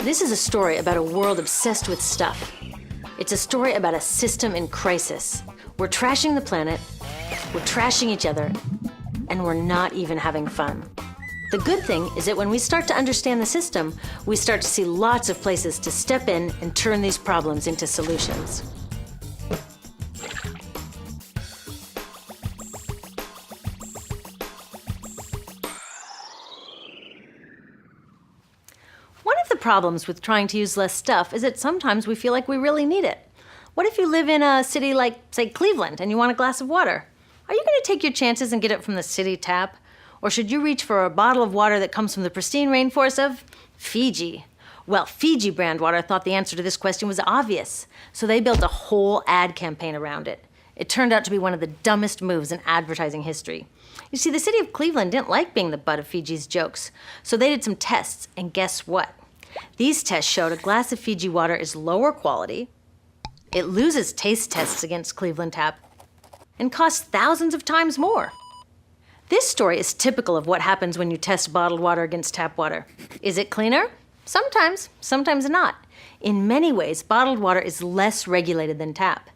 This is a story about a world obsessed with stuff. It's a story about a system in crisis. We're trashing the planet, we're trashing each other, and we're not even having fun. The good thing is that when we start to understand the system, we start to see lots of places to step in and turn these problems into solutions. One of the problems with trying to use less stuff is that sometimes we feel like we really need it. What if you live in a city like, say, Cleveland, and you want a glass of water? Are you going to take your chances and get it from the city tap? Or should you reach for a bottle of water that comes from the pristine rainforest of Fiji? Well, Fiji brand water thought the answer to this question was obvious, so they built a whole ad campaign around it. It turned out to be one of the dumbest moves in advertising history. You see, the city of Cleveland didn't like being the butt of Fiji's jokes, so they did some tests, and guess what? These tests showed a glass of Fiji water is lower quality, it loses taste tests against Cleveland Tap, and costs thousands of times more. This story is typical of what happens when you test bottled water against tap water. Is it cleaner? Sometimes, sometimes not. In many ways, bottled water is less regulated than tap.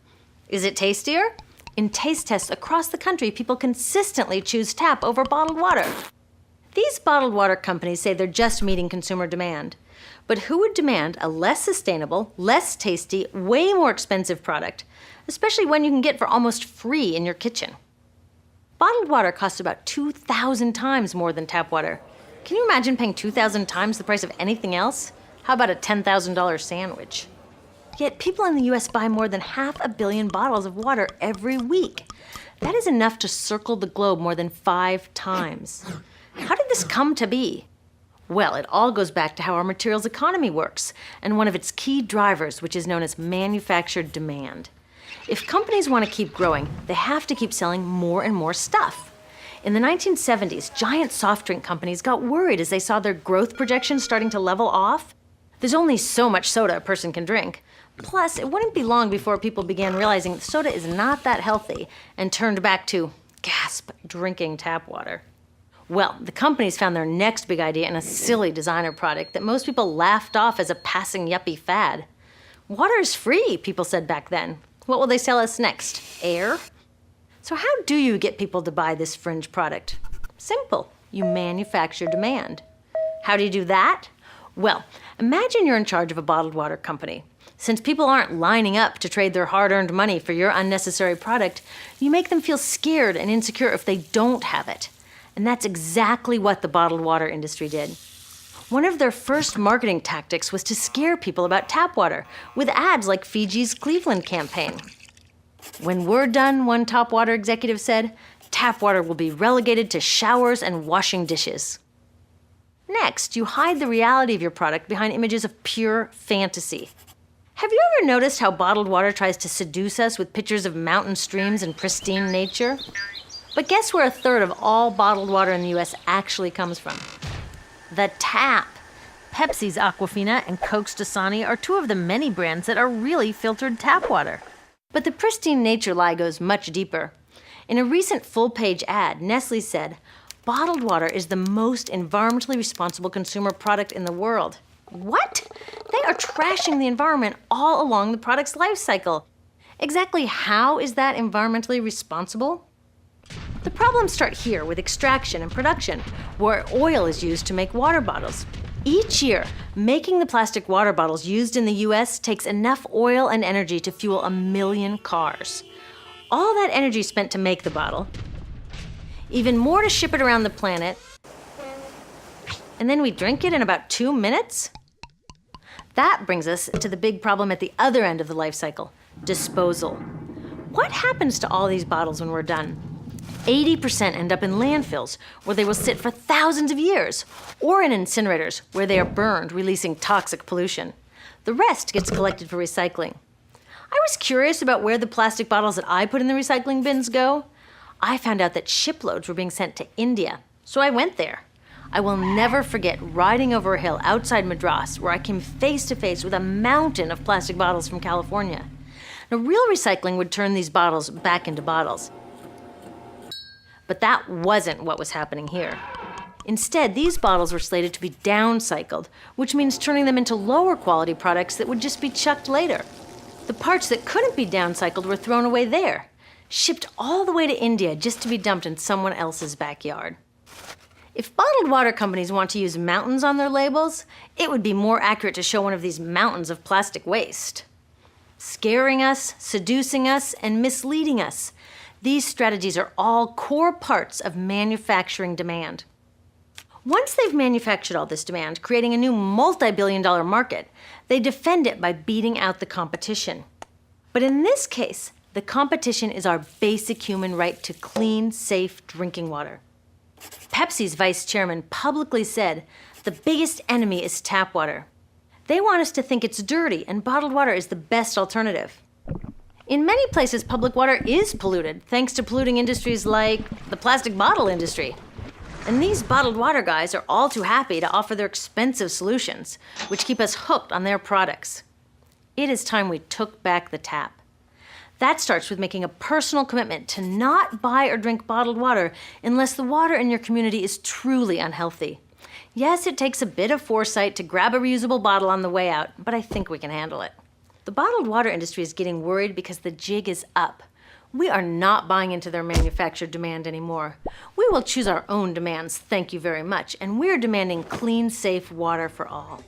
Is it tastier? In taste tests across the country, people consistently choose tap over bottled water. These bottled water companies say they're just meeting consumer demand. But who would demand a less sustainable, less tasty, way more expensive product, especially one you can get for almost free in your kitchen? Bottled water costs about 2,000 times more than tap water. Can you imagine paying 2,000 times the price of anything else? How about a $10,000 sandwich? Yet people in the US buy more than 500 million bottles of water every week. That is enough to circle the globe more than 5 times. How did this come to be? Well, it all goes back to how our materials economy works, and one of its key drivers, which is known as manufactured demand. If companies want to keep growing, they have to keep selling more and more stuff. In the 1970s, giant soft drink companies got worried as they saw their growth projections starting to level off. There's only so much soda a person can drink. Plus, it wouldn't be long before people began realizing that soda is not that healthy and turned back to, gasp, drinking tap water. Well, the companies found their next big idea in a silly designer product that most people laughed off as a passing yuppie fad. Water is free, people said back then. What will they sell us next? Air? So how do you get people to buy this fringe product? Simple. You manufacture demand. How do you do that? Well, imagine you're in charge of a bottled water company. Since people aren't lining up to trade their hard-earned money for your unnecessary product, you make them feel scared and insecure if they don't have it. And that's exactly what the bottled water industry did. One of their first marketing tactics was to scare people about tap water with ads like Fiji's Cleveland campaign. When we're done, one top water executive said, tap water will be relegated to showers and washing dishes. Next, you hide the reality of your product behind images of pure fantasy. Have you ever noticed how bottled water tries to seduce us with pictures of mountain streams and pristine nature? But guess where 1/3 of all bottled water in the US actually comes from? The tap. Pepsi's Aquafina and Coke's Dasani are 2 of the many brands that are really filtered tap water. But the pristine nature lie goes much deeper. In a recent full-page ad, Nestle said, bottled water is the most environmentally responsible consumer product in the world. What? They are trashing the environment all along the product's life cycle. Exactly how is that environmentally responsible? The problems start here with extraction and production, where oil is used to make water bottles. Each year, making the plastic water bottles used in the US takes enough oil and energy to fuel 1 million cars. All that energy spent to make the bottle, even more to ship it around the planet, and then we drink it in about 2 minutes? That brings us to the big problem at the other end of the life cycle, disposal. What happens to all these bottles when we're done? 80% end up in landfills, where they will sit for thousands of years, or in incinerators, where they are burned, releasing toxic pollution. The rest gets collected for recycling. I was curious about where the plastic bottles that I put in the recycling bins go. I found out that shiploads were being sent to India, so I went there. I will never forget riding over a hill outside Madras, where I came face to face with a mountain of plastic bottles from California. Now, real recycling would turn these bottles back into bottles. But that wasn't what was happening here. Instead, these bottles were slated to be downcycled, which means turning them into lower quality products that would just be chucked later. The parts that couldn't be downcycled were thrown away there, shipped all the way to India just to be dumped in someone else's backyard. If bottled water companies want to use mountains on their labels, it would be more accurate to show one of these mountains of plastic waste. Scaring us, seducing us, and misleading us. These strategies are all core parts of manufacturing demand. Once they've manufactured all this demand, creating a new multi-billion-dollar market, they defend it by beating out the competition. But in this case, the competition is our basic human right to clean, safe drinking water. Pepsi's vice chairman publicly said, "The biggest enemy is tap water." They want us to think it's dirty and bottled water is the best alternative. In many places, public water is polluted, thanks to polluting industries like the plastic bottle industry. And these bottled water guys are all too happy to offer their expensive solutions, which keep us hooked on their products. It is time we took back the tap. That starts with making a personal commitment to not buy or drink bottled water unless the water in your community is truly unhealthy. Yes, it takes a bit of foresight to grab a reusable bottle on the way out, but I think we can handle it. The bottled water industry is getting worried because the jig is up. We are not buying into their manufactured demand anymore. We will choose our own demands, thank you very much, and we're demanding clean, safe water for all.